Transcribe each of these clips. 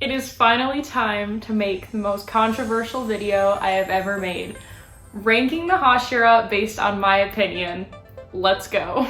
It is finally time to make the most controversial video I have ever made. Ranking the Hashira based on my opinion. Let's go.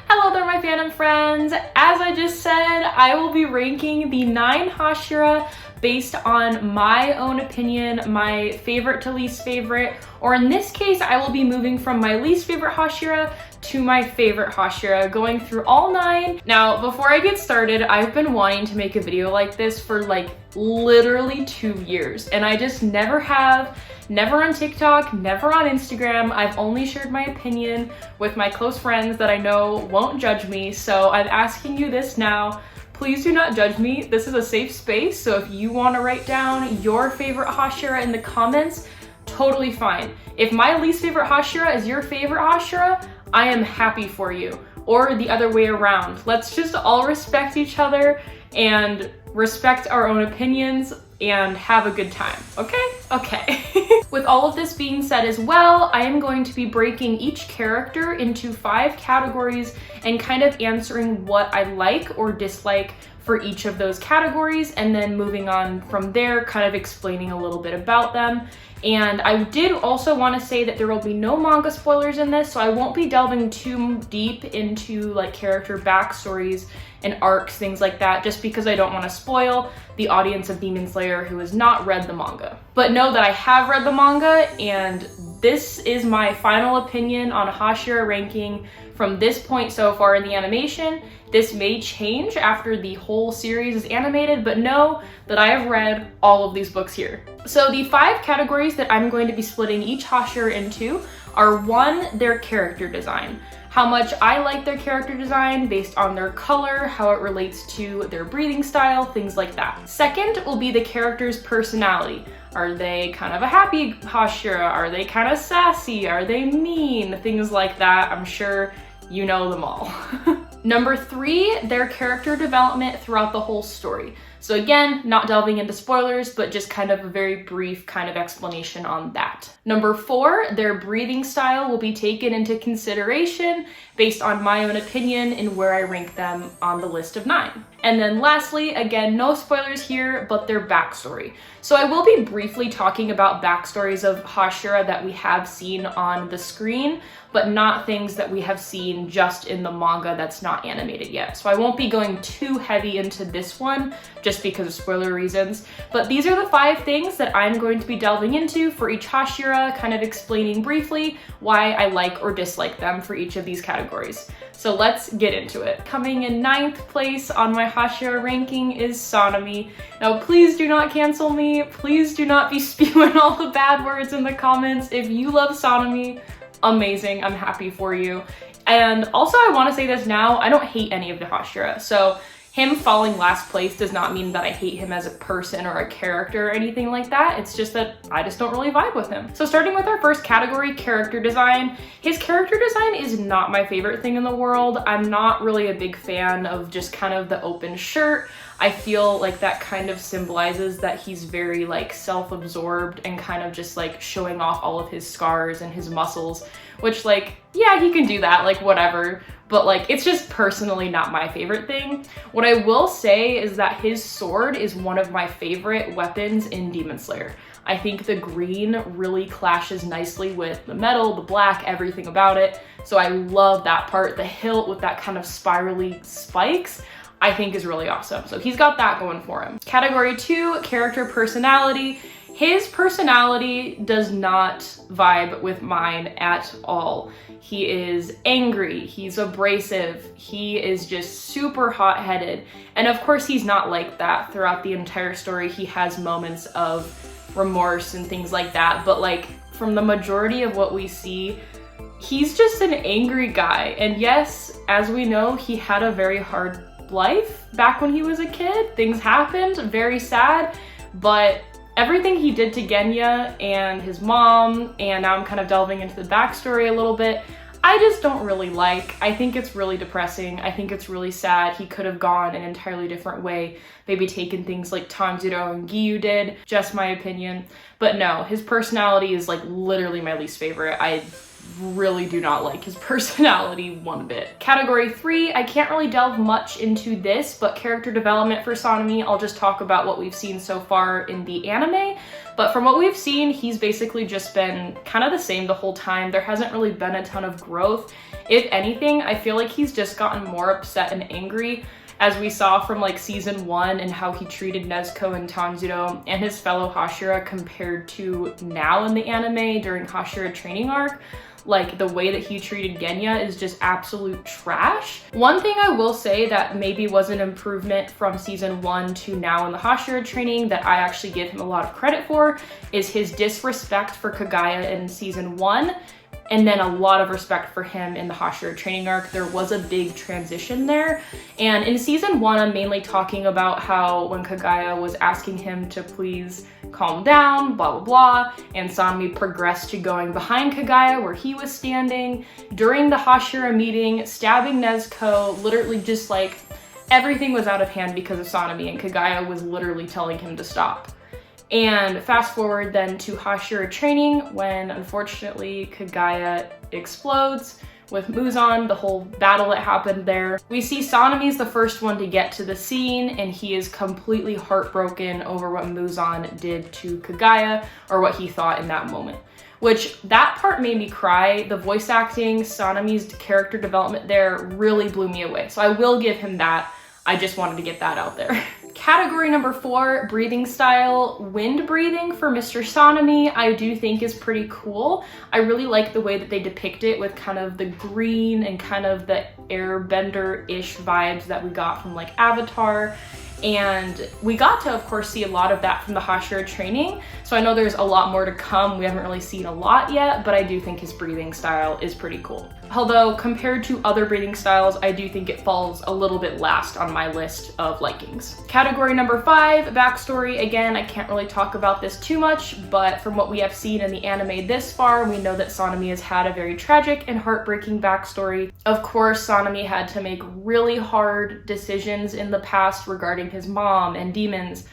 Hello there, my fandom friends. As I just said, I will be ranking the 9 Hashira based on my own opinion, my favorite to least favorite, or in this case, I will be moving from my least favorite Hashira to my favorite Hashira, going through all 9. Now, before I get started, I've been wanting to make a video like this for like literally 2 years, and I just never have. Never on TikTok, never on Instagram. I've only shared my opinion with my close friends that I know won't judge me, so I'm asking you this now. Please do not judge me. This is a safe space, so if you want to write down your favorite Hashira in the comments, totally fine. If my least favorite Hashira is your favorite Hashira, I am happy for you. Or the other way around. Let's just all respect each other and respect our own opinions and have a good time, okay? Okay. With all of this being said as well, I am going to be breaking each character into 5 categories and kind of answering what I like or dislike for each of those categories, and then moving on from there, kind of explaining a little bit about them. And I did also want to say that there will be no manga spoilers in this, so I won't be delving too deep into like character backstories and arcs, things like that, just because I don't want to spoil the audience of Demon Slayer who has not read the manga. But know that I have read the manga, and this is my final opinion on Hashira ranking from this point so far in the animation. This may change after the whole series is animated, but know that I have read all of these books here. So the 5 categories that I'm going to be splitting each Hashira into are: 1, their character design. How much I like their character design based on their color, how it relates to their breathing style, things like that. 2nd will be the character's personality. Are they kind of a happy Hashira? Are they kind of sassy? Are they mean? Things like that. I'm sure you know them all. Number 3, their character development throughout the whole story. So again, not delving into spoilers, but just kind of a very brief kind of explanation on that. Number 4, their breathing style will be taken into consideration based on my own opinion and where I rank them on the list of 9. And then lastly, again, no spoilers here, but their backstory. So I will be briefly talking about backstories of Hashira that we have seen on the screen, but not things that we have seen just in the manga that's not animated yet. So I won't be going too heavy into this one just because of spoiler reasons. But these are the 5 things that I'm going to be delving into for each Hashira, kind of explaining briefly why I like or dislike them for each of these categories. So let's get into it. Coming in 9th place on my Hashira ranking is Sanemi. Now please do not cancel me. Please do not be spewing all the bad words in the comments. If you love Sanemi, amazing, I'm happy for you. And also I want to say this now, I don't hate any of the Hashira. So him falling last place does not mean that I hate him as a person or a character or anything like that. It's just that I just don't really vibe with him. So starting with our first category, character design. His character design is not my favorite thing in the world. I'm not really a big fan of just kind of the open shirt. I feel like that kind of symbolizes that he's very like self-absorbed and kind of just like showing off all of his scars and his muscles, which like, yeah, he can do that, like whatever, but like it's just personally not my favorite thing. What I will say is that his sword is one of my favorite weapons in Demon Slayer. I think the green really clashes nicely with the metal, the black, everything about it. So I love that part. The hilt with that kind of spirally spikes, I think is really awesome. So he's got that going for him. Category 2, character personality. His personality does not vibe with mine at all. He is angry, he's abrasive, he is just super hot-headed. And of course he's not like that throughout the entire story. He has moments of remorse and things like that, but like from the majority of what we see, he's just an angry guy. And yes, as we know, he had a very hard life back when he was a kid. Things happened, very sad, but everything he did to Genya and his mom, and now I'm kind of delving into the backstory a little bit, I just don't really like. I think it's really depressing. I think it's really sad. He could have gone an entirely different way, maybe taken things like Tanjiro and Giyu did, just my opinion. But no, his personality is like literally my least favorite. I really do not like his personality one bit. Category 3, I can't really delve much into this, but character development for Sanemi, I'll just talk about what we've seen so far in the anime. But from what we've seen, he's basically just been kind of the same the whole time. There hasn't really been a ton of growth. If anything, I feel like he's just gotten more upset and angry, as we saw from like season 1 and how he treated Nezuko and Tanjiro and his fellow Hashira compared to now in the anime during Hashira training arc. Like the way that he treated Genya is just absolute trash. One thing I will say that maybe was an improvement from season 1 to now in the Hashira training that I actually give him a lot of credit for is his disrespect for Kagaya in season 1, and then a lot of respect for him in the Hashira training arc. There was a big transition there. And in season 1, I'm mainly talking about how when Kagaya was asking him to please calm down, blah, blah, blah, and Sanemi progressed to going behind Kagaya where he was standing during the Hashira meeting, stabbing Nezuko, literally just like everything was out of hand because of Sanemi, and Kagaya was literally telling him to stop. And fast forward then to Hashira training when unfortunately Kagaya explodes with Muzan, the whole battle that happened there. We see Sanemi's the first one to get to the scene, and he is completely heartbroken over what Muzan did to Kagaya, or what he thought in that moment. Which, that part made me cry. The voice acting, Sanemi's character development there really blew me away. So I will give him that. I just wanted to get that out there. Category number 4, breathing style. Wind breathing for Mr. Sanemi I do think is pretty cool. I really like the way that they depict it with kind of the green and kind of the Airbender-ish vibes that we got from like Avatar. And we got to, of course, see a lot of that from the Hashira training. So I know there's a lot more to come. We haven't really seen a lot yet, but I do think his breathing style is pretty cool. Although compared to other breathing styles, I do think it falls a little bit last on my list of likings. Category number 5, backstory. Again, I can't really talk about this too much, but from what we have seen in the anime this far, we know that Sanemi has had a very tragic and heartbreaking backstory. Of course, Sanemi had to make really hard decisions in the past regarding his mom and demons,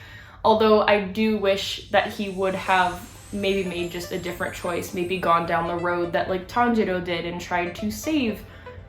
although I do wish that he would have maybe made just a different choice, maybe gone down the road that like Tanjiro did and tried to save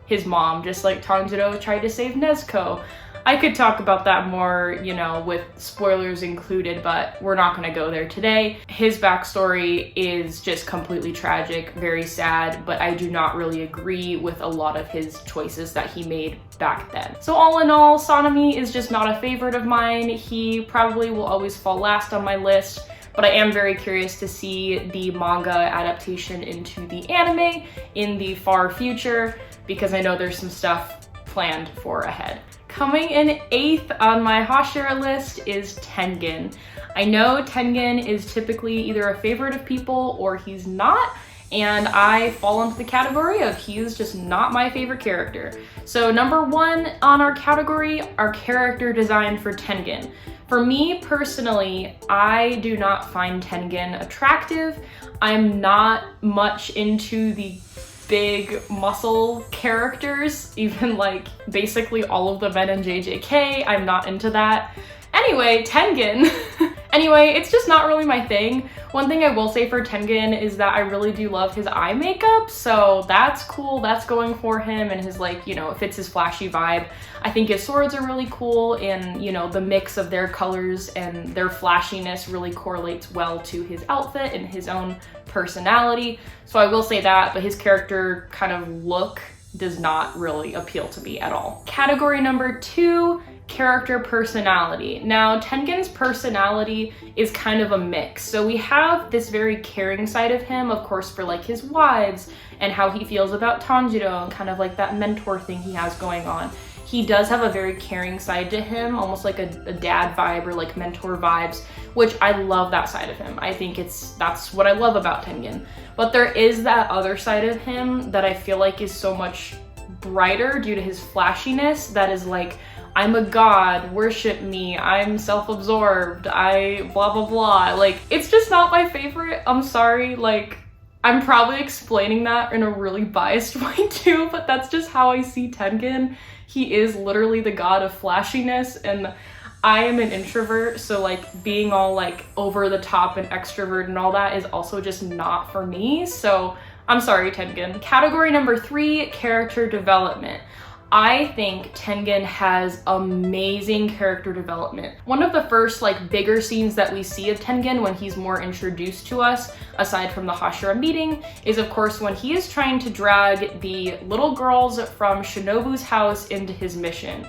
his mom, just like Tanjiro tried to save Nezuko. I could talk about that more, you know, with spoilers included, but we're not gonna go there today. His backstory is just completely tragic, very sad, but I do not really agree with a lot of his choices that he made back then. So all in all, Sanemi is just not a favorite of mine. He probably will always fall last on my list, but I am very curious to see the manga adaptation into the anime in the far future, because I know there's some stuff planned for ahead. Coming in 8th on my Hashira list is Tengen. I know Tengen is typically either a favorite of people or he's not, and I fall into the category of he's just not my favorite character. So number 1 on our category, our character design for Tengen. For me personally, I do not find Tengen attractive. I'm not much into the big muscle characters, even like basically all of the men in JJK, I'm not into that. Anyway, Tengen. Anyway, it's just not really my thing. One thing I will say for Tengen is that I really do love his eye makeup, so that's cool, that's going for him, and his like, you know, it fits his flashy vibe. I think his swords are really cool, and you know, the mix of their colors and their flashiness really correlates well to his outfit and his own personality. So I will say that, but his character kind of look does not really appeal to me at all. Category number 2, character personality. Now, Tengen's personality is kind of a mix. So we have this very caring side of him, of course, for like his wives and how he feels about Tanjiro and kind of like that mentor thing he has going on. He does have a very caring side to him, almost like a dad vibe or like mentor vibes, which I love that side of him. I think that's what I love about Tengen. But there is that other side of him that I feel like is so much brighter due to his flashiness, that is like, I'm a god, worship me, I'm self-absorbed, I blah blah blah. Like, it's just not my favorite. I'm sorry, like, I'm probably explaining that in a really biased way too, but that's just how I see Tengen. He is literally the god of flashiness, and I am an introvert, so like being all like over the top and extrovert and all that is also just not for me. So I'm sorry, Tengen. Category number 3, character development. I think Tengen has amazing character development. One of the first like bigger scenes that we see of Tengen when he's more introduced to us, aside from the Hashira meeting, is of course when he is trying to drag the little girls from Shinobu's house into his mission.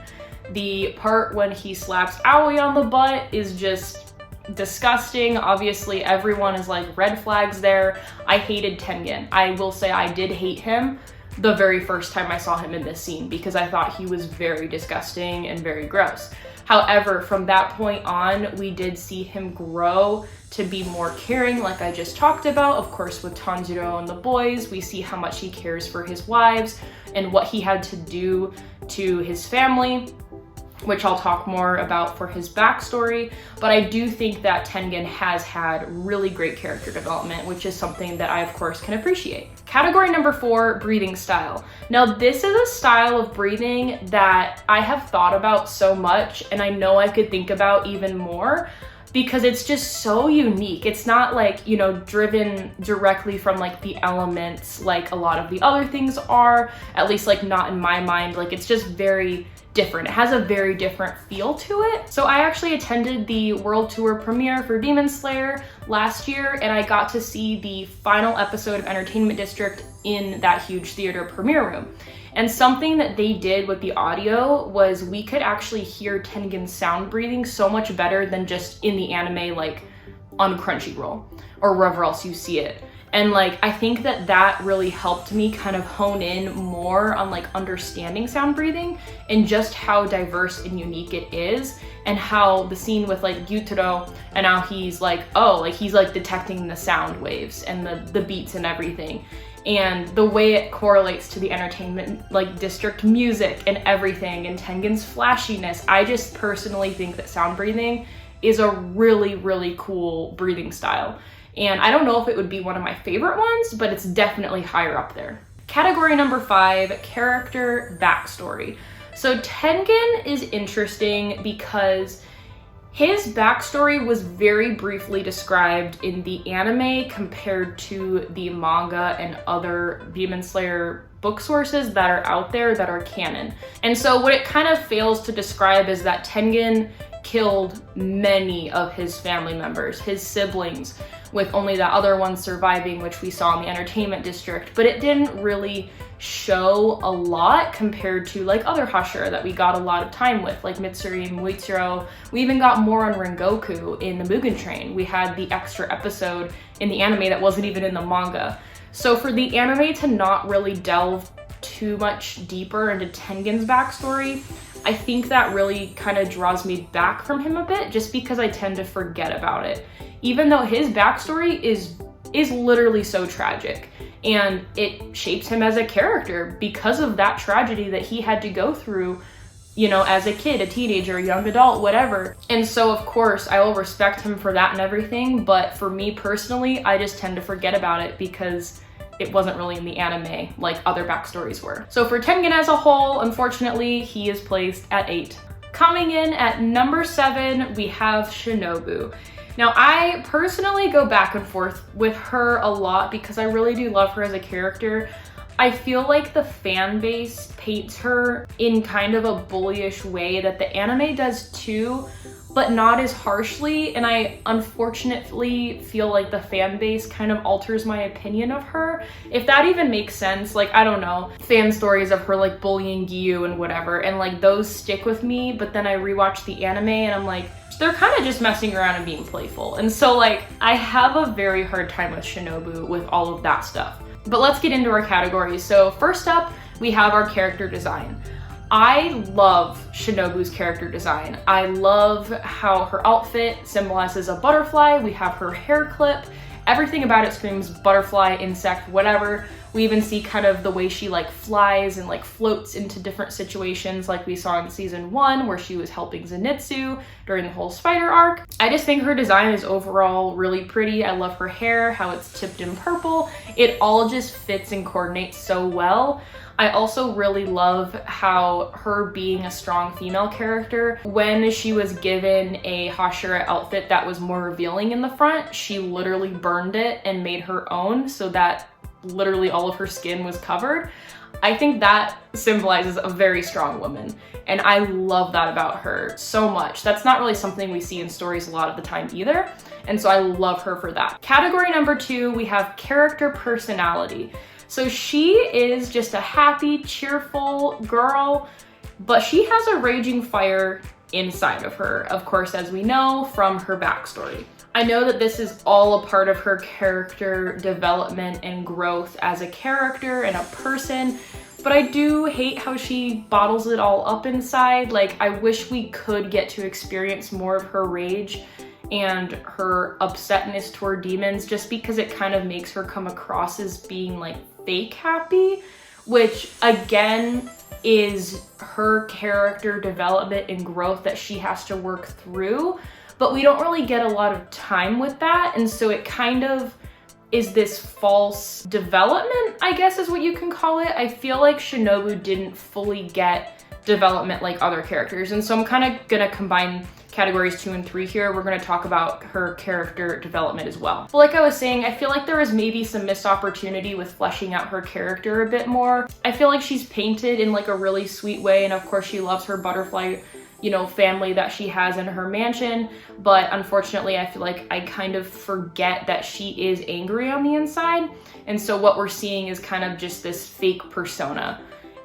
The part when he slaps Aoi on the butt is just disgusting. Obviously everyone is like red flags there. I hated Tengen. I will say I did hate him the very first time I saw him in this scene because I thought he was very disgusting and very gross. However, from that point on, we did see him grow to be more caring, like I just talked about. Of course, with Tanjiro and the boys, we see how much he cares for his wives and what he had to do to his family, which I'll talk more about for his backstory. But I do think that Tengen has had really great character development, which is something that I of course can appreciate. Category number 4, breathing style. Now this is a style of breathing that I have thought about so much, and I know I could think about even more because it's just so unique. It's not like, you know, driven directly from like the elements like a lot of the other things are, at least like not in my mind. Like it's just very different. It has a very different feel to it. So I actually attended the world tour premiere for Demon Slayer last year, and I got to see the final episode of Entertainment District in that huge theater premiere room. And something that they did with the audio was we could actually hear Tengen's sound breathing so much better than just in the anime, like on Crunchyroll or wherever else you see it. And like, I think that that really helped me kind of hone in more on like understanding sound breathing and just how diverse and unique it is, and how the scene with like Gyutaro and how he's like, oh, like he's like detecting the sound waves and the beats and everything. And the way it correlates to the entertainment like district music and everything, and Tengen's flashiness. I just personally think that sound breathing is a really, really cool breathing style. And I don't know if it would be one of my favorite ones, but it's definitely higher up there. Category number 5, character backstory. So Tengen is interesting because his backstory was very briefly described in the anime compared to the manga and other Demon Slayer book sources that are out there that are canon. And so what it kind of fails to describe is that Tengen killed many of his family members, his siblings, with only that other one surviving, which we saw in the Entertainment District. But it didn't really show a lot compared to like other Hashira that we got a lot of time with, like Mitsuri and Muichiro. We even got more on Rengoku in the Mugen Train. We had the extra episode in the anime that wasn't even in the manga. So for the anime to not really delve too much deeper into Tengen's backstory, I think that really kind of draws me back from him a bit, just because I tend to forget about it. Even though his backstory is literally so tragic, and it shapes him as a character because of that tragedy that he had to go through, you know, as a kid, a teenager, a young adult, whatever. And so of course I will respect him for that and everything, but for me personally, I just tend to forget about it because it wasn't really in the anime like other backstories were. So for Tengen as a whole, unfortunately, he is placed at 8. Coming in at number 7, we have Shinobu. Now, I personally go back and forth with her a lot because I really do love her as a character. I feel like the fan base paints her in kind of a bullyish way that the anime does too, but not as harshly. And I unfortunately feel like the fan base kind of alters my opinion of her. If that even makes sense, like, I don't know, fan stories of her like bullying Giyu and whatever, and like those stick with me, but then I rewatch the anime and I'm like, they're kind of just messing around and being playful. And so like, I have a very hard time with Shinobu with all of that stuff. But let's get into our categories. So first up, we have our character design. I love Shinobu's character design. I love how her outfit symbolizes a butterfly. We have her hair clip. Everything about it screams butterfly, insect, whatever. We even see kind of the way she like flies and like floats into different situations like we saw in season 1 where she was helping Zenitsu during the whole spider arc. I just think her design is overall really pretty. I love her hair, how it's tipped in purple. It all just fits and coordinates so well. I also really love how her being a strong female character, when she was given a Hashira outfit that was more revealing in the front, she literally burned it and made her own so that literally all of her skin was covered. I think that symbolizes a very strong woman, and I love that about her so much. That's not really something we see in stories a lot of the time either, and so I love her for that. Category number 2, we have character personality. So she is just a happy, cheerful girl, but she has a raging fire inside of her, of course, as we know from her backstory. I know that this is all a part of her character development and growth as a character and a person, but I do hate how she bottles it all up inside. Like, I wish we could get to experience more of her rage and her upsetness toward demons, just because it kind of makes her come across as being like fake happy, which again is her character development and growth that she has to work through. But we don't really get a lot of time with that, and so it kind of is this false development, I guess is what you can call it. I feel like Shinobu didn't fully get development like other characters, and so I'm kind of gonna combine categories 2 and 3 here. We're gonna talk about her character development as well. But like I was saying, I feel like there was maybe some missed opportunity with fleshing out her character a bit more. I feel like she's painted in like a really sweet way, and of course she loves her butterfly, you know, family that she has in her mansion, but unfortunately I feel like I kind of forget that she is angry on the inside, and so what we're seeing is kind of just this fake persona.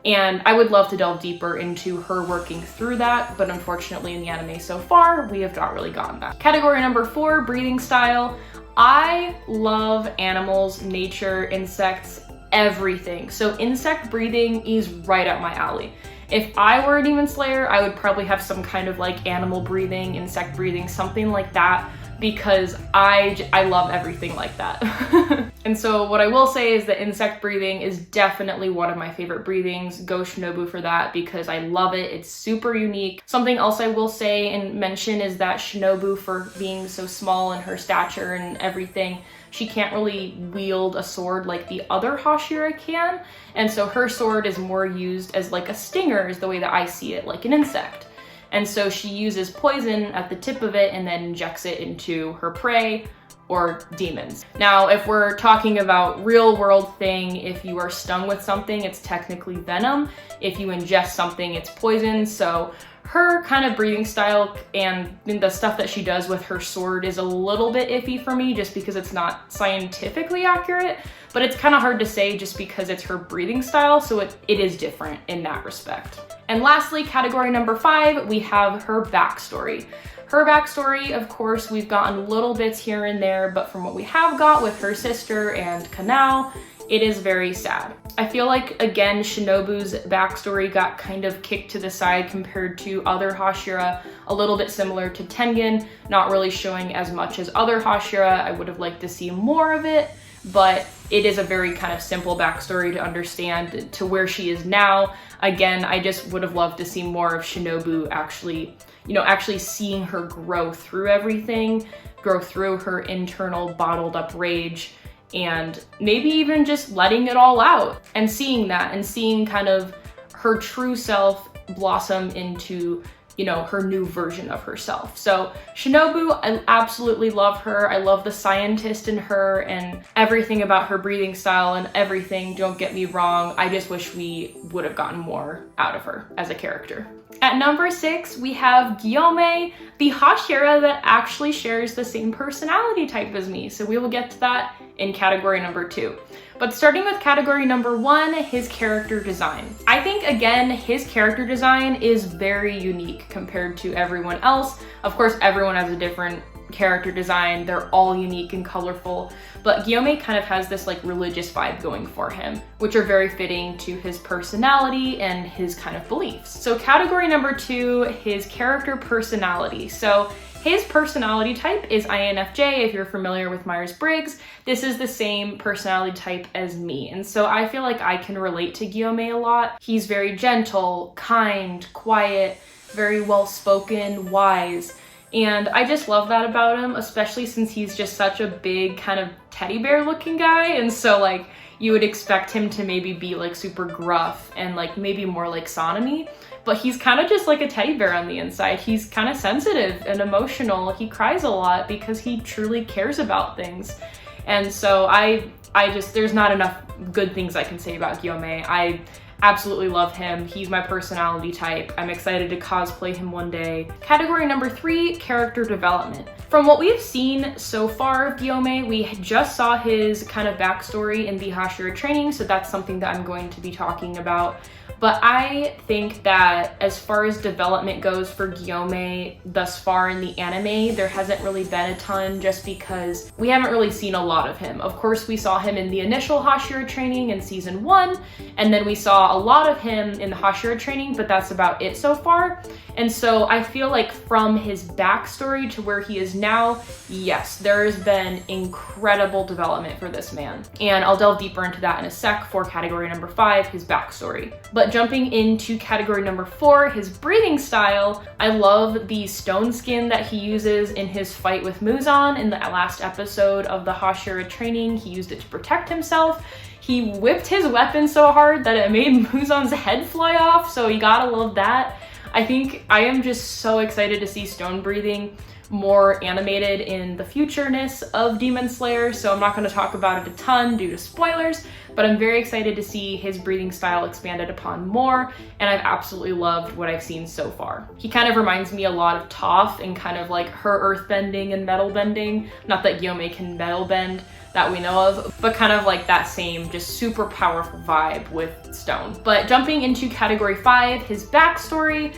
And I would love to delve deeper into her working through that, but unfortunately in the anime so far, we have not really gotten that. Category number 4, breathing style. I love animals, nature, insects, everything. So insect breathing is right up my alley. If I were a demon slayer, I would probably have some kind of like animal breathing, insect breathing, something like that, because I love everything like that. And so what I will say is that insect breathing is definitely one of my favorite breathings. Go Shinobu for that, because I love it. It's super unique. Something else I will say and mention is that Shinobu, for being so small in her stature and everything, she can't really wield a sword like the other Hashira can. And so her sword is more used as like a stinger, is the way that I see it, like an insect. And so she uses poison at the tip of it and then injects it into her prey or demons. Now, if we're talking about real world thing, if you are stung with something, it's technically venom. If you ingest something, it's poison. So her kind of breathing style and the stuff that she does with her sword is a little bit iffy for me, just because it's not scientifically accurate, but it's kind of hard to say just because it's her breathing style, so it is different in that respect. And lastly, category number 5, we have her backstory. Her backstory, of course, we've gotten little bits here and there, but from what we have got with her sister and Kanao, it is very sad. I feel like, again, Shinobu's backstory got kind of kicked to the side compared to other Hashira, a little bit similar to Tengen, not really showing as much as other Hashira. I would have liked to see more of it, but it is a very kind of simple backstory to understand to where she is now. Again, I just would have loved to see more of Shinobu actually seeing her grow through everything, grow through her internal bottled up rage, and maybe even just letting it all out and seeing that and seeing kind of her true self blossom into, you know, her new version of herself. So Shinobu, I absolutely love her. I love the scientist in her and everything about her breathing style and everything. Don't get me wrong. I just wish we would have gotten more out of her as a character. At number 6, we have Gyome, the Hashira that actually shares the same personality type as me. So we will get to that in category number 2. But starting with category number 1, his character design. I think, again, his character design is very unique compared to everyone else. Of course, everyone has a different character design. They're all unique and colorful, but Gyome kind of has this like religious vibe going for him, which are very fitting to his personality and his kind of beliefs. So category number 2, his character personality. So his personality type is INFJ, if you're familiar with Myers-Briggs. This is the same personality type as me, and so I feel like I can relate to Gyome a lot. He's very gentle, kind, quiet, very well-spoken, wise, and I just love that about him, especially since he's just such a big kind of teddy bear looking guy, and so like you would expect him to maybe be like super gruff and like maybe more like Sanemi, but he's kind of just like a teddy bear on the inside. He's kind of sensitive and emotional. He cries a lot because he truly cares about things. And so I just, there's not enough good things I can say about Gyome. I absolutely love him. He's my personality type. I'm excited to cosplay him one day. Category number 3, character development. From what we've seen so far of Gyome, we just saw his kind of backstory in the Hashira training, so that's something that I'm going to be talking about. But I think that as far as development goes for Gyome thus far in the anime, there hasn't really been a ton just because we haven't really seen a lot of him. Of course, we saw him in the initial Hashira training in season 1, and then we saw a lot of him in the Hashira training, but that's about it so far. And so I feel like from his backstory to where he is now, yes, there has been incredible development for this man. And I'll delve deeper into that in a sec for category number 5, his backstory. But jumping into category number 4, his breathing style, I love the stone skin that he uses in his fight with Muzan in the last episode of the Hashira training. He used it to protect himself. He whipped his weapon so hard that it made Muzan's head fly off, so you gotta love that. I think I am just so excited to see stone breathing more animated in the futureness of Demon Slayer, so I'm not going to talk about it a ton due to spoilers, but I'm very excited to see his breathing style expanded upon more, and I've absolutely loved what I've seen so far. He kind of reminds me a lot of Toph in kind of like her earth bending and metal bending. Not that Gyome can metal bend that we know of, but kind of like that same just super powerful vibe with stone. But jumping into category 5, his backstory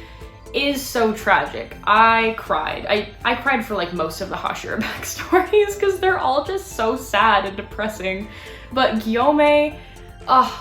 is so tragic. I cried. I cried for like most of the Hashira backstories because they're all just so sad and depressing. But Gyome,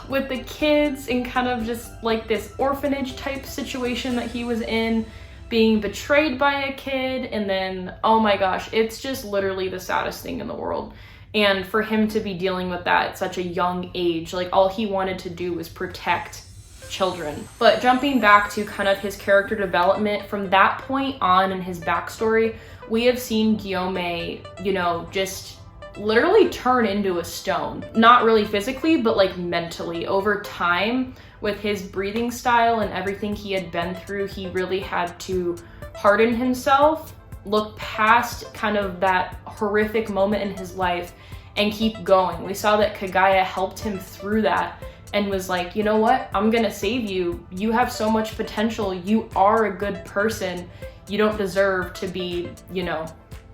with the kids and kind of just like this orphanage type situation that he was in, being betrayed by a kid, and then, oh my gosh, it's just literally the saddest thing in the world. And for him to be dealing with that at such a young age, like all he wanted to do was protect children. But jumping back to kind of his character development, from that point on in his backstory, we have seen Gyome, you know, just literally turn into a stone. Not really physically, but like mentally. Over time, with his breathing style and everything he had been through, he really had to harden himself, look past kind of that horrific moment in his life, and keep going. We saw that Kagaya helped him through that and was like, you know what, I'm gonna save you. You have so much potential. You are a good person. You don't deserve to be, you know,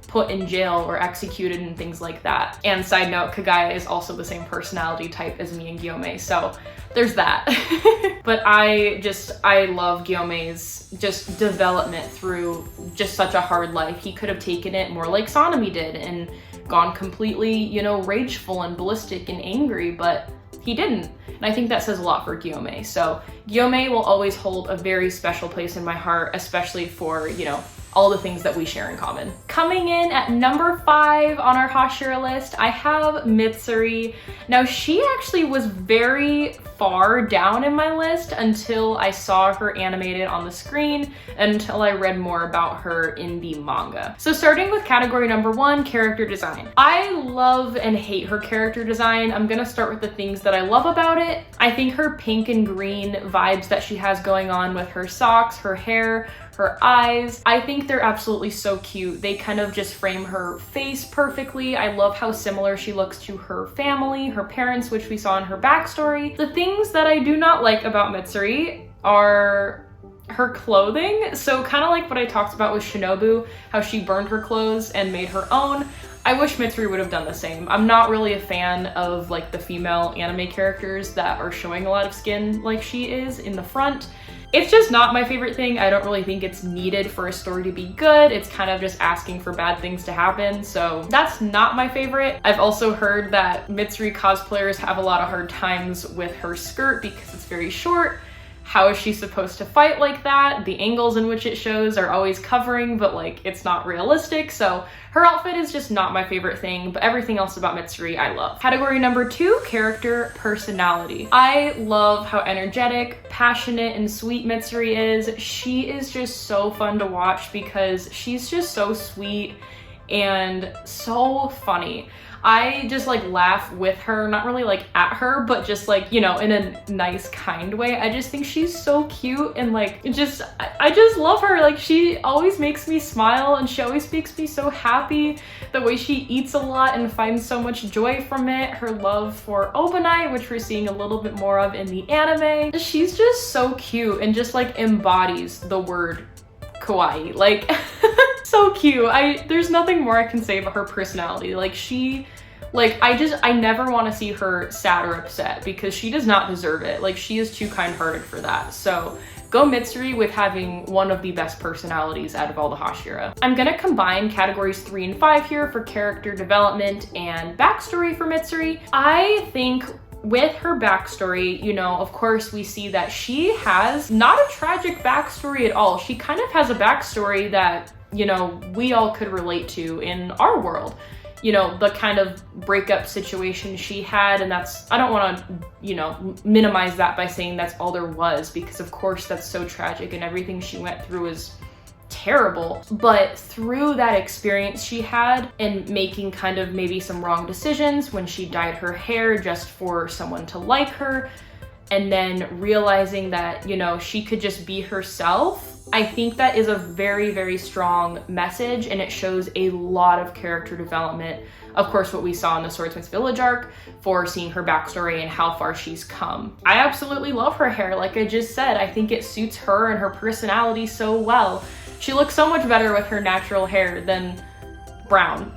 put in jail or executed and things like that. And side note, Kagaya is also the same personality type as me and Gyome, so there's that. But I love Gyome's just development through just such a hard life. He could have taken it more like Sanemi did and gone completely, you know, rageful and ballistic and angry, but he didn't. And I think that says a lot for Gyome. So Gyome will always hold a very special place in my heart, especially for, you know, all the things that we share in common. Coming in at number 5 on our Hashira list, I have Mitsuri. Now, she actually was very far down in my list until I saw her animated on the screen, until I read more about her in the manga. So starting with category number 1, character design. I love and hate her character design. I'm gonna start with the things that I love about it. I think her pink and green vibes that she has going on with her socks, her hair, her eyes, I think they're absolutely so cute. They kind of just frame her face perfectly. I love how similar she looks to her family, her parents, which we saw in her backstory. The things that I do not like about Mitsuri are her clothing. So kind of like what I talked about with Shinobu, how she burned her clothes and made her own. I wish Mitsuri would have done the same. I'm not really a fan of like the female anime characters that are showing a lot of skin like she is in the front. It's just not my favorite thing. I don't really think it's needed for a story to be good. It's kind of just asking for bad things to happen. So that's not my favorite. I've also heard that Mitsuri cosplayers have a lot of hard times with her skirt because it's very short. How is she supposed to fight like that? The angles in which it shows are always covering, but like it's not realistic. So her outfit is just not my favorite thing, but everything else about Mitsuri I love. Category number 2, character personality. I love how energetic, passionate, and sweet Mitsuri is. She is just so fun to watch because she's just so sweet and so funny. I just like laugh with her, not really like at her, but just like, you know, in a nice kind way. I just think she's so cute and like I just love her. Like she always makes me smile and she always makes me so happy. The way she eats a lot and finds so much joy from it. Her love for Obanai, which we're seeing a little bit more of in the anime. She's just so cute and just like embodies the word kawaii. Like so cute. There's nothing more I can say about her personality. Like I never want to see her sad or upset because she does not deserve it. Like she is too kind-hearted for that. So go Mitsuri with having one of the best personalities out of all the Hashira. I'm gonna combine categories 3 and 5 here for character development and backstory for Mitsuri. I think with her backstory, you know, of course we see that she has not a tragic backstory at all. She kind of has a backstory that, you know, we all could relate to in our world. You know, the kind of breakup situation she had, and that's, I don't want to, you know, minimize that by saying that's all there was, because of course that's so tragic and everything she went through is terrible. But through that experience she had and making kind of maybe some wrong decisions when she dyed her hair just for someone to like her, and then realizing that, you know, she could just be herself, I think that is a very, very strong message, and it shows a lot of character development. Of course, what we saw in the Swordsmith's Village arc for seeing her backstory and how far she's come. I absolutely love her hair. Like I just said, I think it suits her and her personality so well. She looks so much better with her natural hair than brown.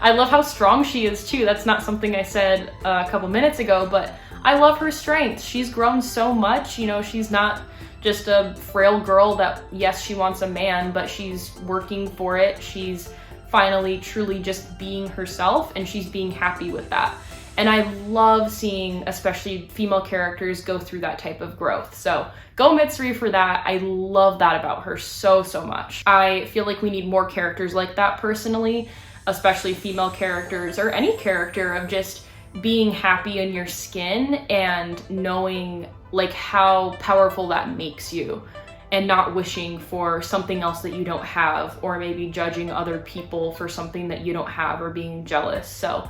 I love how strong she is too. That's not something I said a couple minutes ago, but I love her strength. She's grown so much, you know, she's not just a frail girl that, yes, she wants a man, but she's working for it. She's finally truly just being herself, and she's being happy with that. And I love seeing especially female characters go through that type of growth. So go Mitsuri for that. I love that about her so, so much. I feel like we need more characters like that personally, especially female characters or any character of just being happy in your skin and knowing like how powerful that makes you, and not wishing for something else that you don't have, or maybe judging other people for something that you don't have or being jealous. So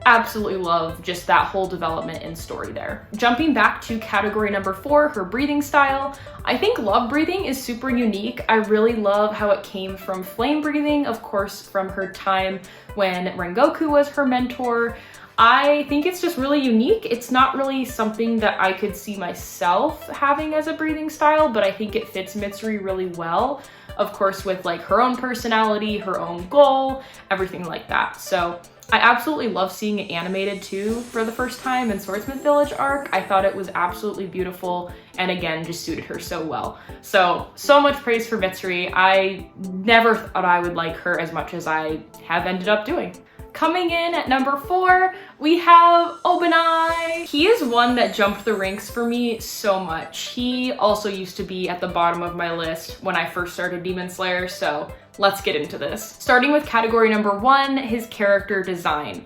absolutely love just that whole development and story there. Jumping back to category number 4, her breathing style. I think love breathing is super unique. I really love how it came from flame breathing, of course, from her time when Rengoku was her mentor. I think it's just really unique. It's not really something that I could see myself having as a breathing style, but I think it fits Mitsuri really well. Of course, with like her own personality, her own goal, everything like that. So I absolutely love seeing it animated too for the first time in Swordsmith Village arc. I thought it was absolutely beautiful, and again, just suited her so well. So much praise for Mitsuri. I never thought I would like her as much as I have ended up doing. Coming in at number 4, we have Obanai. He is one that jumped the ranks for me so much. He also used to be at the bottom of my list when I first started Demon Slayer, so let's get into this. Starting with category number 1, his character design.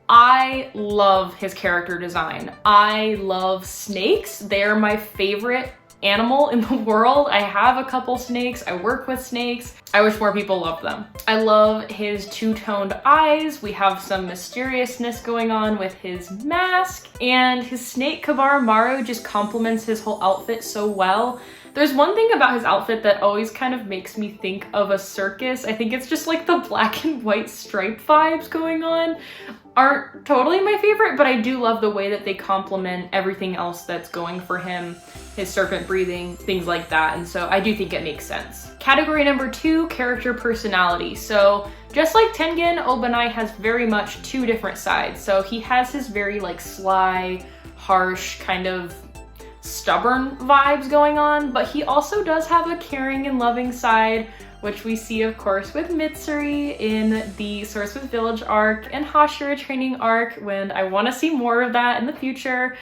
I love his character design. I love snakes. They're my favorite animal in the world. I have a couple snakes. I work with snakes. I wish more people loved them. I love his two-toned eyes. We have some mysteriousness going on with his mask, and his snake Kabara just complements his whole outfit so well. There's one thing about his outfit that always kind of makes me think of a circus. I think it's just like the black and white stripe vibes going on. Aren't totally my favorite, but I do love the way that they complement everything else that's going for him, his serpent breathing, things like that, and so I do think it makes sense. Category number 2, character personality. So just like Tengen, Obanai has very much 2 different sides. So he has his very like sly, harsh, kind of stubborn vibes going on, but he also does have a caring and loving side, which we see of course with Mitsuri in the Swordsmith Village arc and Hashira training arc, when I want to see more of that in the future.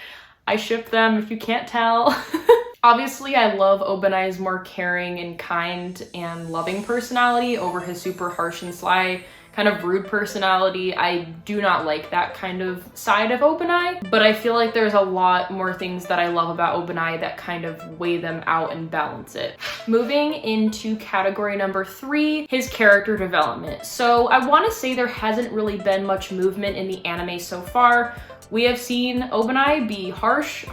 I ship them if you can't tell. Obviously, I love Obanai's more caring and kind and loving personality over his super harsh and sly kind of rude personality. I do not like that kind of side of OpenEye, but I feel like there's a lot more things that I love about OpenEye that kind of weigh them out and balance it. Moving into category number 3, his character development. So I want to say there hasn't really been much movement in the anime so far. We have seen OpenEye be harsh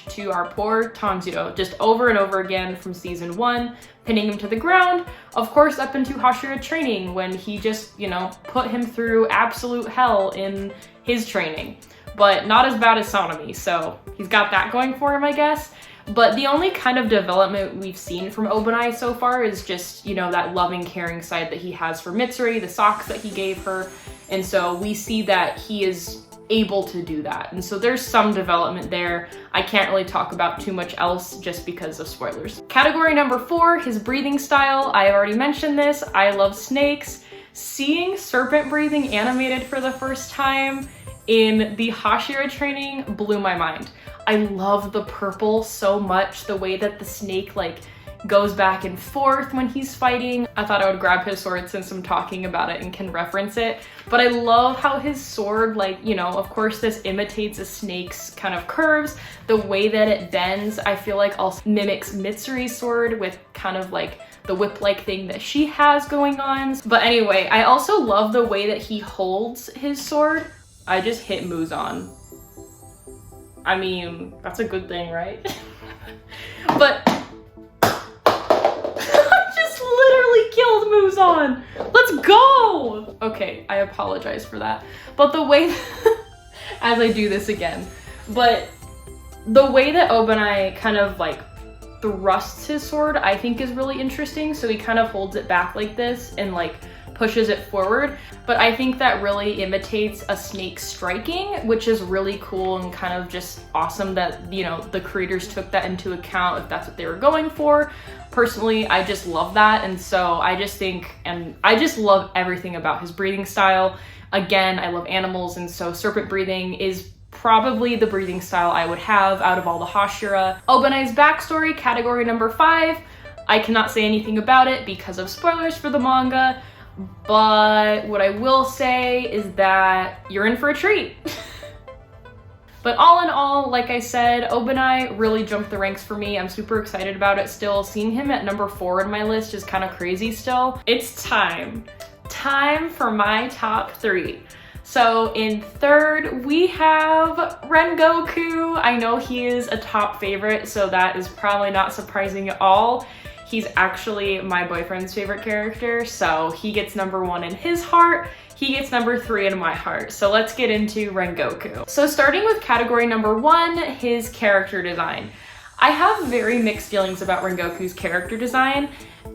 to our poor Tanjiro just over and over again from season 1, pinning him to the ground, of course up into Hashira training when he just, you know, put him through absolute hell in his training. But not as bad as Sanemi, so he's got that going for him, I guess. But the only kind of development we've seen from OpenEye so far is just, you know, that loving, caring side that he has for Mitsuri, the socks that he gave her. And so we see that he is able to do that. And so there's some development there. I can't really talk about too much else just because of spoilers. Category number 4, his breathing style. I already mentioned this. I love snakes. Seeing serpent breathing animated for the first time in the Hashira training blew my mind. I love the purple so much, the way that the snake like goes back and forth when he's fighting. I thought I would grab his sword since I'm talking about it and can reference it. But I love how his sword, like, you know, of course this imitates a snake's kind of curves. The way that it bends, I feel like also mimics Mitsuri's sword with kind of like the whip-like thing that she has going on. But anyway, I also love the way that he holds his sword. I just hit Muzan. I mean, that's a good thing, right? But killed Muzan! Let's go! Okay, I apologize for that. But the way as I do this again, but the way that OpenEye kind of like thrusts his sword, I think is really interesting. So he kind of holds it back like this and like pushes it forward. But I think that really imitates a snake striking, which is really cool and kind of just awesome that, you know, the creators took that into account if that's what they were going for. Personally, I just love that. And so I just think, and I just love everything about his breathing style. Again, I love animals, and so serpent breathing is probably the breathing style I would have out of all the Hashira. OpenEye's backstory, category number 5. I cannot say anything about it because of spoilers for the manga, but what I will say is that you're in for a treat. But all in all, like I said, OpenEye really jumped the ranks for me. I'm super excited about it still. Seeing him at number 4 in my list is kind of crazy still. It's time for my top 3. So in 3rd, we have Rengoku. I know he is a top favorite, so that is probably not surprising at all. He's actually my boyfriend's favorite character, so he gets number 1 in his heart. He gets number 3 in my heart. So let's get into Rengoku. So starting with category number 1, his character design. I have very mixed feelings about Rengoku's character design.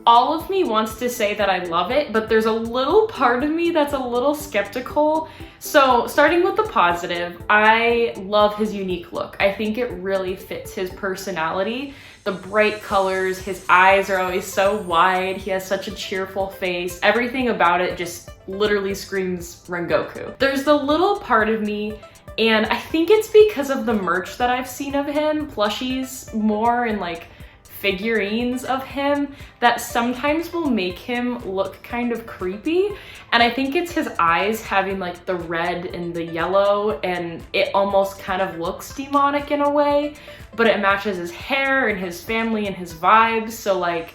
All of me wants to say that I love it, but there's a little part of me that's a little skeptical. So starting with the positive, I love his unique look. I think it really fits his personality. The bright colors, his eyes are always so wide, he has such a cheerful face. Everything about it just literally screams Rengoku. There's the little part of me, and I think it's because of the merch that I've seen of him, plushies more and like figurines of him, that sometimes will make him look kind of creepy. And I think it's his eyes having like the red and the yellow, and it almost kind of looks demonic in a way, but it matches his hair and his family and his vibes. So like,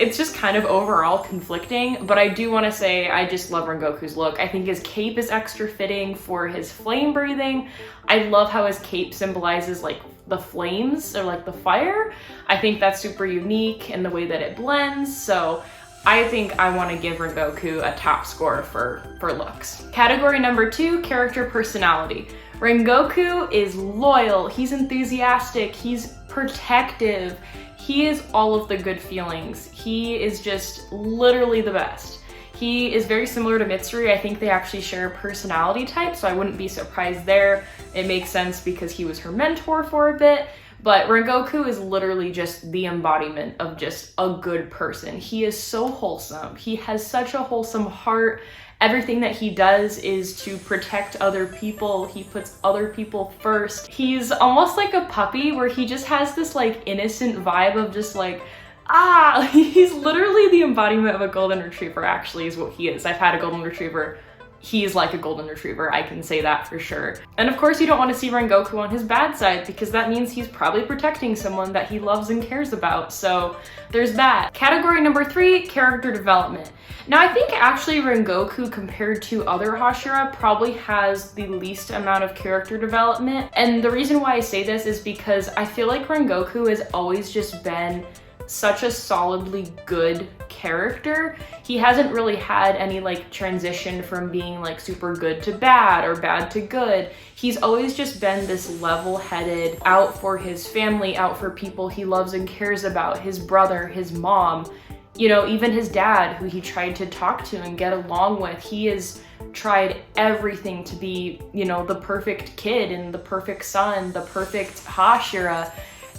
it's just kind of overall conflicting, but I do want to say I just love Rengoku's look. I think his cape is extra fitting for his flame breathing. I love how his cape symbolizes like the flames or like the fire. I think that's super unique in the way that it blends. So I think I want to give Rengoku a top score for looks. Category number 2, character personality. Rengoku is loyal, he's enthusiastic, he's protective, he is all of the good feelings. He is just literally the best. He is very similar to Mitsuri. I think they actually share a personality type, so I wouldn't be surprised there. It makes sense because he was her mentor for a bit, but Rengoku is literally just the embodiment of just a good person. He is so wholesome. He has such a wholesome heart. Everything that he does is to protect other people. He puts other people first. He's almost like a puppy where he just has this like innocent vibe of just like, He's literally the embodiment of a golden retriever, actually, is what he is. I've had a golden retriever. He's like a golden retriever, I can say that for sure. And of course you don't want to see Rengoku on his bad side, because that means he's probably protecting someone that he loves and cares about. So there's that. Category number 3, character development. Now I think actually Rengoku, compared to other Hashira, probably has the least amount of character development. And the reason why I say this is because I feel like Rengoku has always just been such a solidly good character. He hasn't really had any like transition from being like super good to bad or bad to good. He's always just been this level-headed, out for his family, out for people he loves and cares about, his brother, his mom, you know, even his dad, who he tried to talk to and get along with. He has tried everything to be, you know, the perfect kid and the perfect son, the perfect Hashira.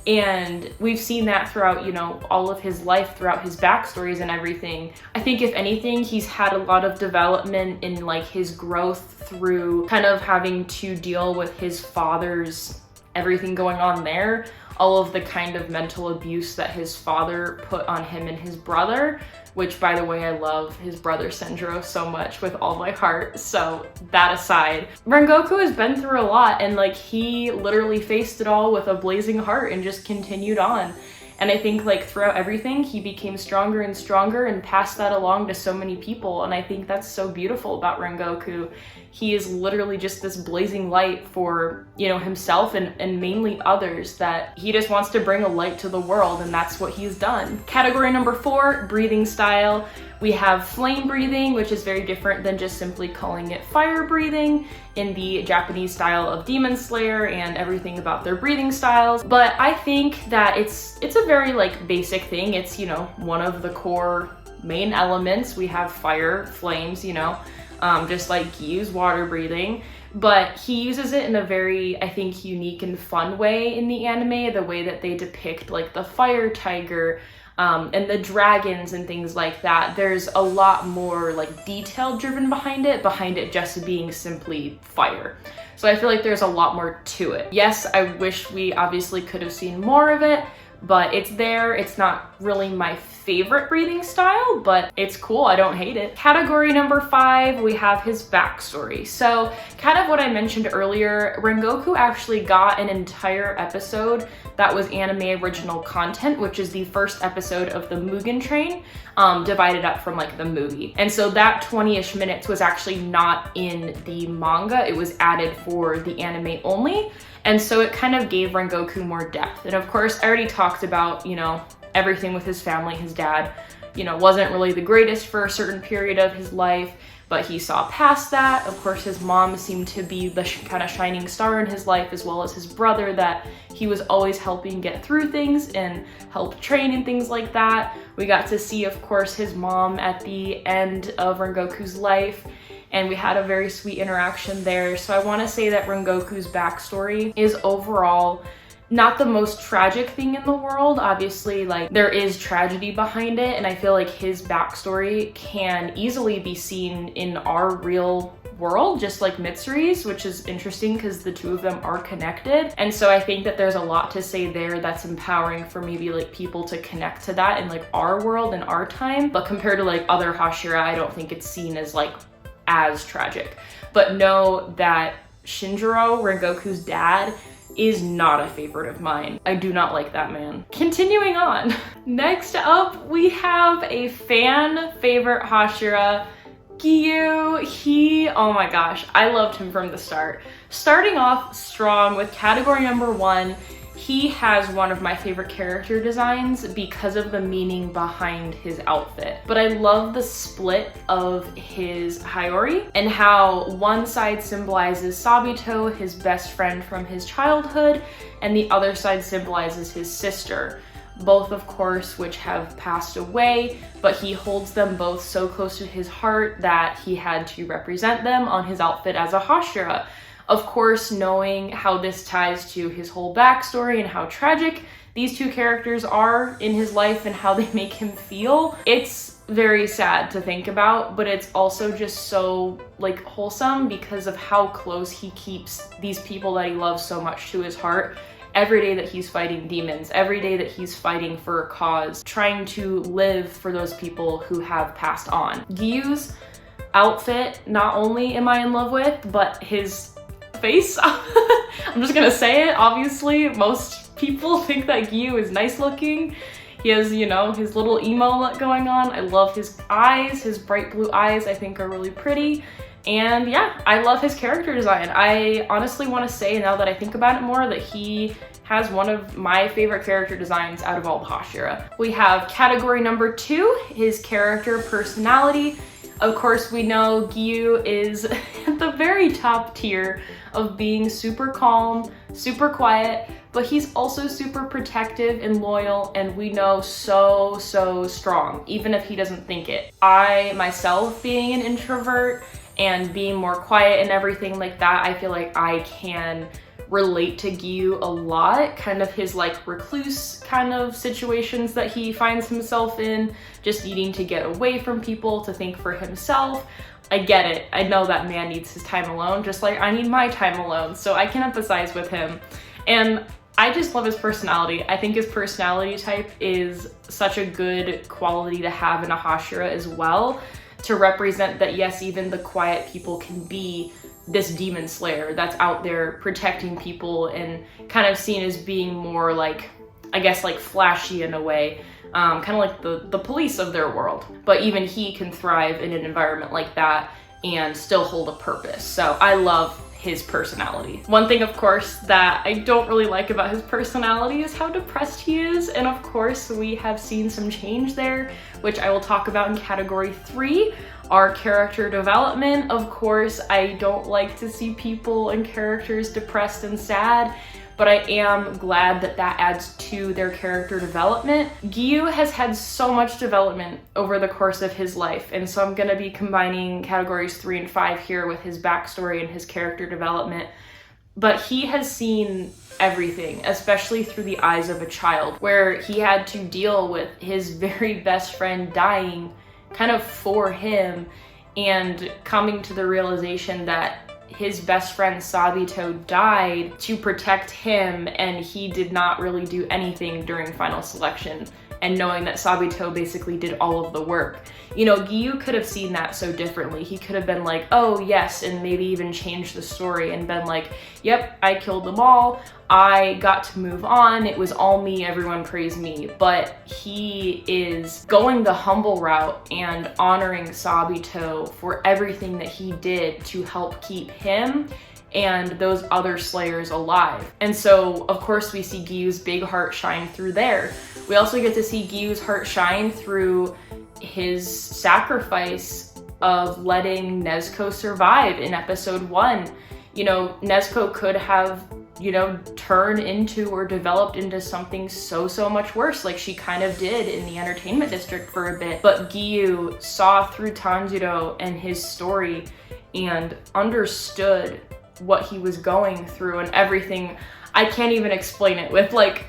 And we've seen that throughout, you know, all of his life, throughout his backstories and everything. I think if anything, he's had a lot of development in like his growth through kind of having to deal with his father's everything going on there, all of the kind of mental abuse that his father put on him and his brother, which by the way, I love his brother Senjuro so much with all my heart. So that aside, Rengoku has been through a lot, and like he literally faced it all with a blazing heart and just continued on. And I think like throughout everything, he became stronger and stronger and passed that along to so many people. And I think that's so beautiful about Rengoku. He is literally just this blazing light for, you know, himself and mainly others, that he just wants to bring a light to the world, and that's what he's done. Category number 4, breathing style. We have flame breathing, which is very different than just simply calling it fire breathing in the Japanese style of Demon Slayer and everything about their breathing styles. But I think that it's a very like basic thing. It's, you know, one of the core main elements. We have fire, flames, you know, just like Gyu's water breathing. But he uses it in a very, I think, unique and fun way in the anime, the way that they depict like the fire tiger, and the dragons and things like that. There's a lot more like detail driven behind it just being simply fire. So I feel like there's a lot more to it. Yes, I wish we obviously could have seen more of it, but it's there. It's not really my favorite breathing style, but it's cool. I don't hate it. Category number 5, we have his backstory. So kind of what I mentioned earlier, Rengoku actually got an entire episode that was anime original content, which is the first episode of the Mugen Train, divided up from like the movie. And so that 20-ish minutes was actually not in the manga. It was added for the anime only. And so it kind of gave Rengoku more depth. And of course, I already talked about, you know, everything with his family. His dad, you know, wasn't really the greatest for a certain period of his life, but he saw past that. Of course, his mom seemed to be the kind of shining star in his life, as well as his brother, that he was always helping get through things and help train and things like that. We got to see, of course, his mom at the end of Rengoku's life, and we had a very sweet interaction there. So I want to say that Rengoku's backstory is overall not the most tragic thing in the world. Obviously, like, there is tragedy behind it, and I feel like his backstory can easily be seen in our real world, just like Mitsuri's, which is interesting because the two of them are connected. And so I think that there's a lot to say there that's empowering for maybe like people to connect to that in like our world and our time. But compared to like other Hashira, I don't think it's seen as like as tragic. But know that Shinjiro, Rengoku's dad, is not a favorite of mine. I do not like that man. Continuing on. Next up, we have a fan favorite Hashira, Gyu. Oh my gosh, I loved him from the start. Starting off strong with category number 1, he has one of my favorite character designs because of the meaning behind his outfit. But I love the split of his Hayori and how one side symbolizes Sabito, his best friend from his childhood, and the other side symbolizes his sister. Both, of course, which have passed away, but he holds them both so close to his heart that he had to represent them on his outfit as a Hashira. Of course, knowing how this ties to his whole backstory and how tragic these two characters are in his life and how they make him feel, it's very sad to think about, but it's also just so like wholesome because of how close he keeps these people that he loves so much to his heart every day that he's fighting demons, every day that he's fighting for a cause, trying to live for those people who have passed on. Gyu's outfit, not only am I in love with, but his face. I'm just gonna say it, obviously. Most people think that Gyu is nice looking. He has, you know, his little emo look going on. I love his eyes, his bright blue eyes I think are really pretty. And yeah, I love his character design. I honestly want to say, now that I think about it more, that he has one of my favorite character designs out of all Hashira. We have category number 2, his character personality. Of course, we know Gyu is at the very top tier of being super calm, super quiet, but he's also super protective and loyal, and we know so strong, even if he doesn't think it. I, myself, being an introvert and being more quiet and everything like that, I feel like I can relate to Gyu a lot, kind of his like recluse kind of situations that he finds himself in, just needing to get away from people to think for himself. I get it. I know that man needs his time alone, just like I need my time alone, so I can empathize with him. And I just love his personality. I think his personality type is such a good quality to have in a Hashira as well, to represent that yes, even the quiet people can be this demon slayer that's out there protecting people and kind of seen as being more like, I guess, like flashy in a way, kind of like the police of their world. But even he can thrive in an environment like that and still hold a purpose. So I love his personality. One thing, of course, that I don't really like about his personality is how depressed he is. And of course, we have seen some change there, which I will talk about in category 3. Our character development. Of course, I don't like to see people and characters depressed and sad, but I am glad that that adds to their character development. Gyu has had so much development over the course of his life, and so I'm gonna be combining categories 3 and 5 here with his backstory and his character development. But he has seen everything, especially through the eyes of a child, where he had to deal with his very best friend dying kind of for him, and coming to the realization that his best friend Sabito died to protect him, and he did not really do anything during final selection, and knowing that Sabito basically did all of the work. You know, Gyu could have seen that so differently. He could have been like, oh yes, and maybe even changed the story and been like, yep, I killed them all, I got to move on, it was all me, everyone praise me. But he is going the humble route and honoring Sabito for everything that he did to help keep him and those other slayers alive. And so, of course, we see Gyu's big heart shine through there. We also get to see Gyu's heart shine through his sacrifice of letting Nezuko survive in episode 1. You know, Nezuko could have, you know, turned into or developed into something so much worse, like she kind of did in the entertainment district for a bit. But Gyu saw through Tanjiro and his story and understood what he was going through and everything. I can't even explain it with like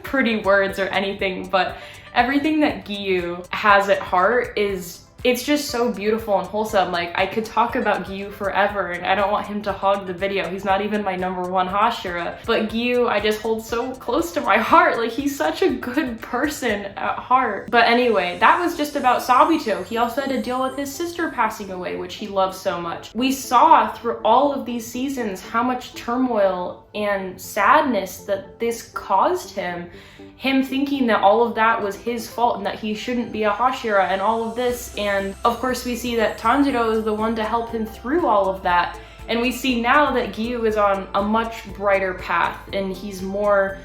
pretty words or anything, but everything that Gyu has at heart is, it's just so beautiful and wholesome. Like, I could talk about Gyu forever, and I don't want him to hog the video. He's not even my #1 Hashira. But Gyu, I just hold so close to my heart. Like, he's such a good person at heart. But anyway, that was just about Sabito. He also had to deal with his sister passing away, which he loved so much. We saw through all of these seasons how much turmoil and sadness that this caused him. Him thinking that all of that was his fault and that he shouldn't be a Hashira and all of this. And of course we see that Tanjiro is the one to help him through all of that. And we see now that Gyu is on a much brighter path, and he's more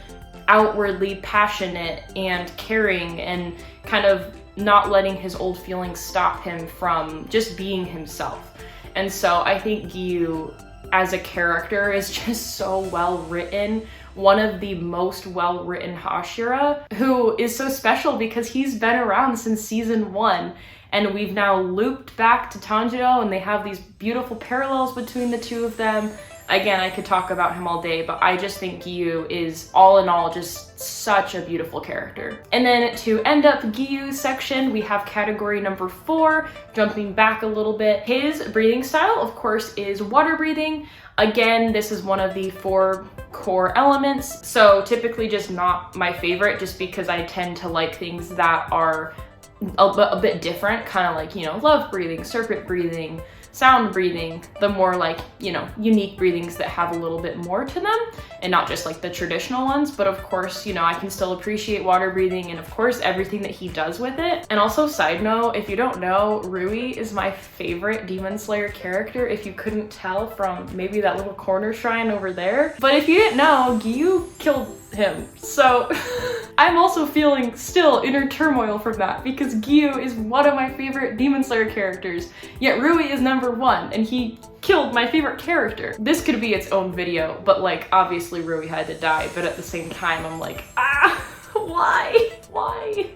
outwardly passionate and caring and kind of not letting his old feelings stop him from just being himself. And so I think Gyu as a character is just so well written. One of the most well-written Hashira, who is so special because he's been around since season 1, and we've now looped back to Tanjiro, and they have these beautiful parallels between the two of them. Again, I could talk about him all day, but I just think Gyu is all in all just such a beautiful character. And then to end up Gyu's section, we have category number 4, jumping back a little bit. His breathing style, of course, is water breathing. Again, this is one of the 4 core elements, so typically just not my favorite, just because I tend to like things that are a bit different, kind of like, you know, love breathing, serpent breathing, sound breathing, the more like, you know, unique breathings that have a little bit more to them and not just like the traditional ones. But of course, you know, I can still appreciate water breathing and of course everything that he does with it. And also, side note, if you don't know, Rui is my favorite Demon Slayer character, if you couldn't tell from maybe that little corner shrine over there. But if you didn't know, Gyu killed him. So I'm also feeling still inner turmoil from that, because Gyu is one of my favorite Demon Slayer characters, yet Rui is number 1 and he killed my favorite character. This could be its own video, but like obviously Rui had to die, but at the same time I'm like, why?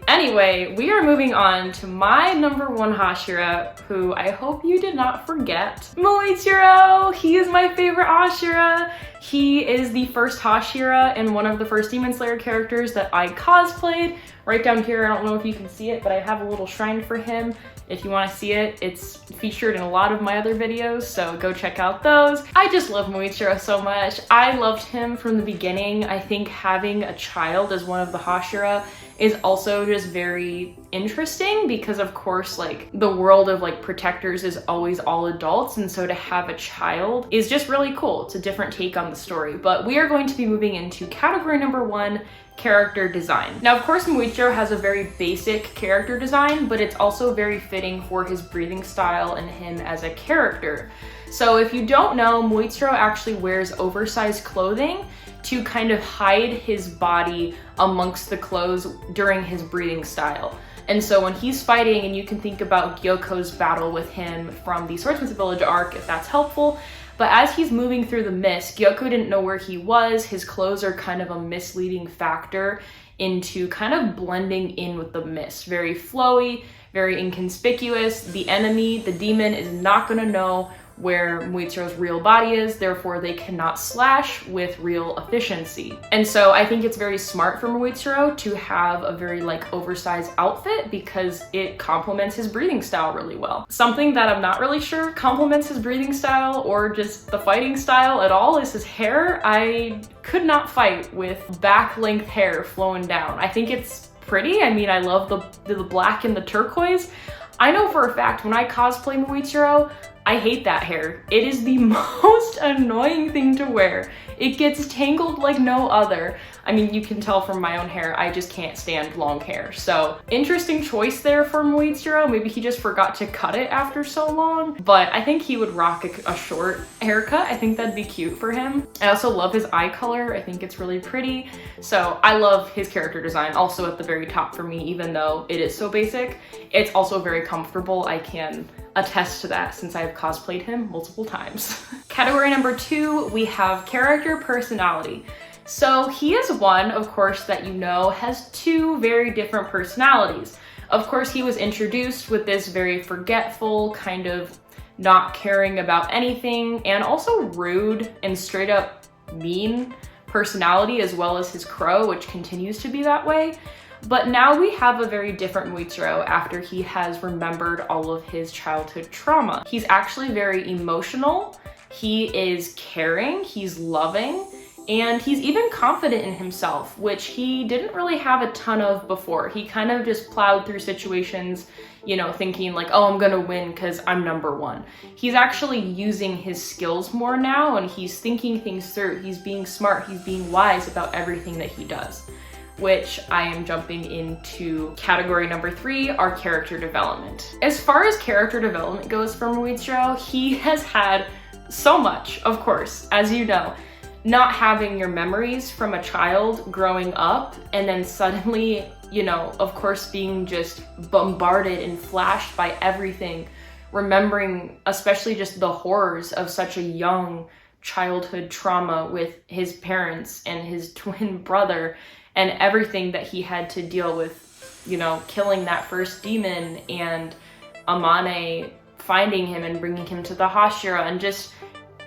Anyway, we are moving on to my number 1 Hashira, who I hope you did not forget. Muichiro! He is my favorite Hashira. He is the first Hashira and one of the first Demon Slayer characters that I cosplayed. Right down here, I don't know if you can see it, but I have a little shrine for him. If you want to see it, it's featured in a lot of my other videos, so go check out those. I just love Muichiro so much. I loved him from the beginning. I think having a child as one of the Hashira is also just very interesting, because of course like the world of like protectors is always all adults, and so to have a child is just really cool. It's a different take on the story. But we are going to be moving into category number 1, character design. Now, of course, Muichiro has a very basic character design, but it's also very fitting for his breathing style and him as a character. So if you don't know, Muichiro actually wears oversized clothing to kind of hide his body amongst the clothes during his breathing style. And so when he's fighting, and you can think about Gyoko's battle with him from the Swordsman's Village arc, if that's helpful, but as he's moving through the mist, Gyoko didn't know where he was. His clothes are kind of a misleading factor into kind of blending in with the mist. Very flowy, very inconspicuous. The enemy, the demon, is not gonna know where Muichiro's real body is, therefore they cannot slash with real efficiency. And so I think it's very smart for Muichiro to have a very like oversized outfit, because it complements his breathing style really well. Something that I'm not really sure complements his breathing style or just the fighting style at all is his hair. I could not fight with back length hair flowing down. I think it's pretty. I mean, I love the black and the turquoise. I know for a fact when I cosplay Muichiro, I hate that hair. It is the most annoying thing to wear. It gets tangled like no other. I mean, you can tell from my own hair, I just can't stand long hair. So interesting choice there for Muichiro. Maybe he just forgot to cut it after so long, but I think he would rock a short haircut. I think that'd be cute for him. I also love his eye color. I think it's really pretty. So I love his character design. Also at the very top for me, even though it is so basic, it's also very comfortable. I can attest to that since I've cosplayed him multiple times. Category number 2, we have character personality. So he is one, of course, that you know has 2 very different personalities. Of course, he was introduced with this very forgetful, kind of not caring about anything, and also rude and straight up mean personality, as well as his crow, which continues to be that way. But now we have a very different Muichiro after he has remembered all of his childhood trauma. He's actually very emotional, he is caring, he's loving, and he's even confident in himself, which he didn't really have a ton of before. He kind of just plowed through situations, you know, thinking like, oh, I'm gonna win because I'm number 1. He's actually using his skills more now, and he's thinking things through. He's being smart, he's being wise about everything that he does, which I am jumping into category number 3, our character development. As far as character development goes for Muichiro, he has had so much, of course, as you know. Not having your memories from a child growing up, and then suddenly, you know, of course, being just bombarded and flashed by everything, remembering especially just the horrors of such a young childhood trauma with his parents and his twin brother, and everything that he had to deal with, you know, killing that first demon and Amane finding him and bringing him to the Hashira, and just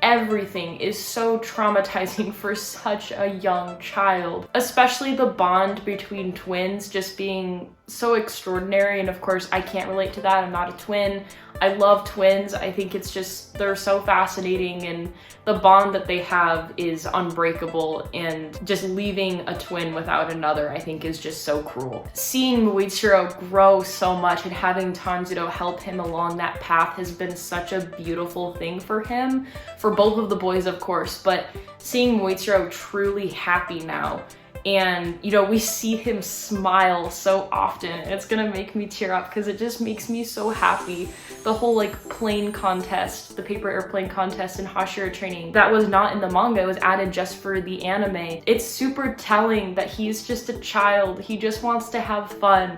everything is so traumatizing for such a young child, especially the bond between twins just being so extraordinary. And of course, I can't relate to that. I'm not a twin. I love twins. I think it's just, they're so fascinating, and the bond that they have is unbreakable, and just leaving a twin without another, I think, is just so cruel. Seeing Muichiro grow so much and having Tanjiro help him along that path has been such a beautiful thing for him, for both of the boys, of course, but seeing Muichiro truly happy now, and you know, we see him smile so often, and it's gonna make me tear up because it just makes me so happy. The whole like plane contest, the paper airplane contest in Hashira training, that was not in the manga, it was added just for the anime. It's super telling that he's just a child, he just wants to have fun.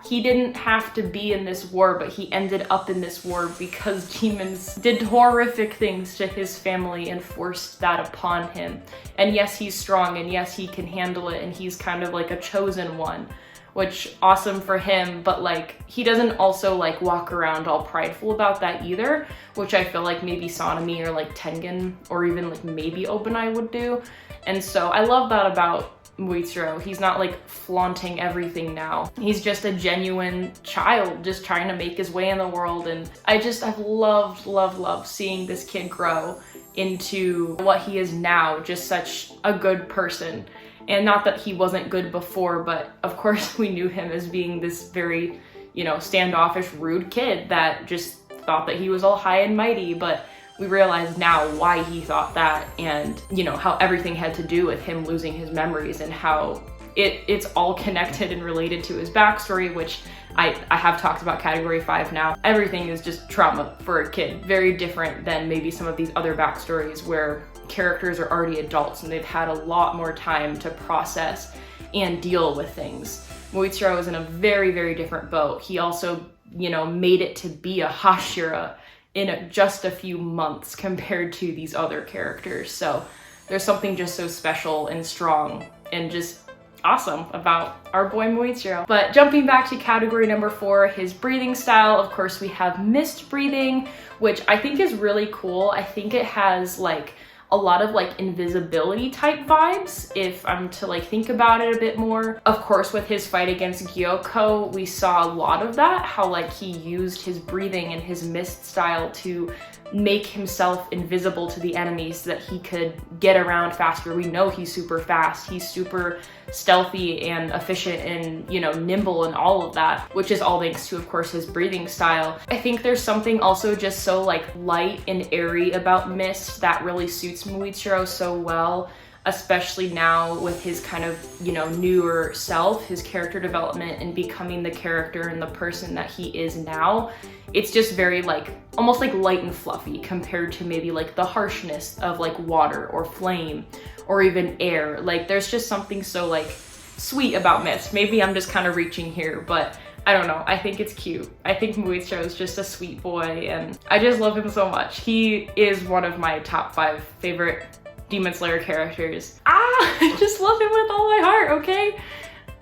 He didn't have to be in this war, but he ended up in this war because demons did horrific things to his family and forced that upon him. And yes, he's strong, and yes, he can handle it, and he's kind of like a chosen one, which awesome for him, but like he doesn't also like walk around all prideful about that either, which I feel like maybe Sonami or like Tengen or even like maybe Obanai would do. And so I love that about Muichiro. He's not like flaunting everything now. He's just a genuine child just trying to make his way in the world, and I've loved seeing this kid grow into what he is now, just such a good person. And not that he wasn't good before, but of course we knew him as being this very, you know, standoffish, rude kid that just thought that he was all high and mighty, but we realize now why he thought that, and you know, how everything had to do with him losing his memories, and how it's all connected and related to his backstory, which I have talked about category 5 now. Everything is just trauma for a kid. Very different than maybe some of these other backstories where characters are already adults and they've had a lot more time to process and deal with things. Muichiro is in a very, very different boat. He also, you know, made it to be a Hashira in just a few months compared to these other characters. So there's something just so special and strong and just awesome about our boy Muichiro. But jumping back to category number 4, his breathing style, of course we have mist breathing, which I think is really cool. I think it has like a lot of like invisibility type vibes if I'm to like think about it a bit more. Of course, with his fight against Gyoko, we saw a lot of that, how like he used his breathing and his mist style to make himself invisible to the enemies so that he could get around faster. We know he's super fast, he's super stealthy and efficient and, you know, nimble and all of that, which is all thanks to, of course, his breathing style. I think there's something also just so like light and airy about mist that really suits Muichiro so well, especially now with his kind of, you know, newer self, his character development and becoming the character and the person that he is now. It's just very like, almost like light and fluffy compared to maybe like the harshness of like water or flame or even air. Like there's just something so like sweet about mist. Maybe I'm just kind of reaching here, but I don't know, I think it's cute. I think Muichiro is just a sweet boy and I just love him so much. He is one of my top 5 favorite Demon Slayer characters. I just love him with all my heart, okay?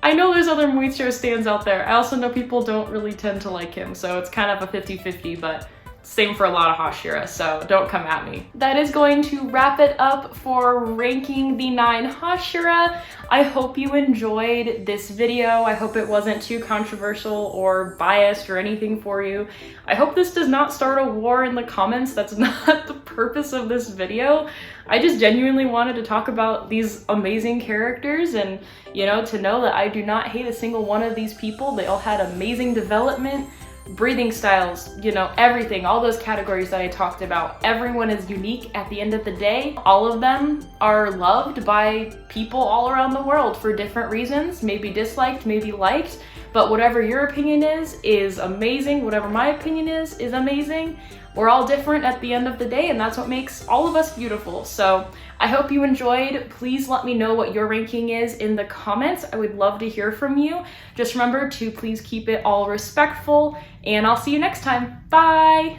I know there's other Muichiro stands out there. I also know people don't really tend to like him, so it's kind of a 50-50, but same for a lot of Hashira, so don't come at me. That is going to wrap it up for ranking the 9 Hashira. I hope you enjoyed this video. I hope it wasn't too controversial or biased or anything for you. I hope this does not start a war in the comments. That's not the purpose of this video. I just genuinely wanted to talk about these amazing characters and, you know, to know that I do not hate a single one of these people. They all had amazing development, breathing styles, you know, everything, all those categories that I talked about. Everyone is unique at the end of the day. All of them are loved by people all around the world for different reasons, maybe disliked, maybe liked, but whatever your opinion is amazing. Whatever my opinion is amazing. We're all different at the end of the day, and that's what makes all of us beautiful. So I hope you enjoyed. Please let me know what your ranking is in the comments. I would love to hear from you. Just remember to please keep it all respectful, and I'll see you next time. Bye!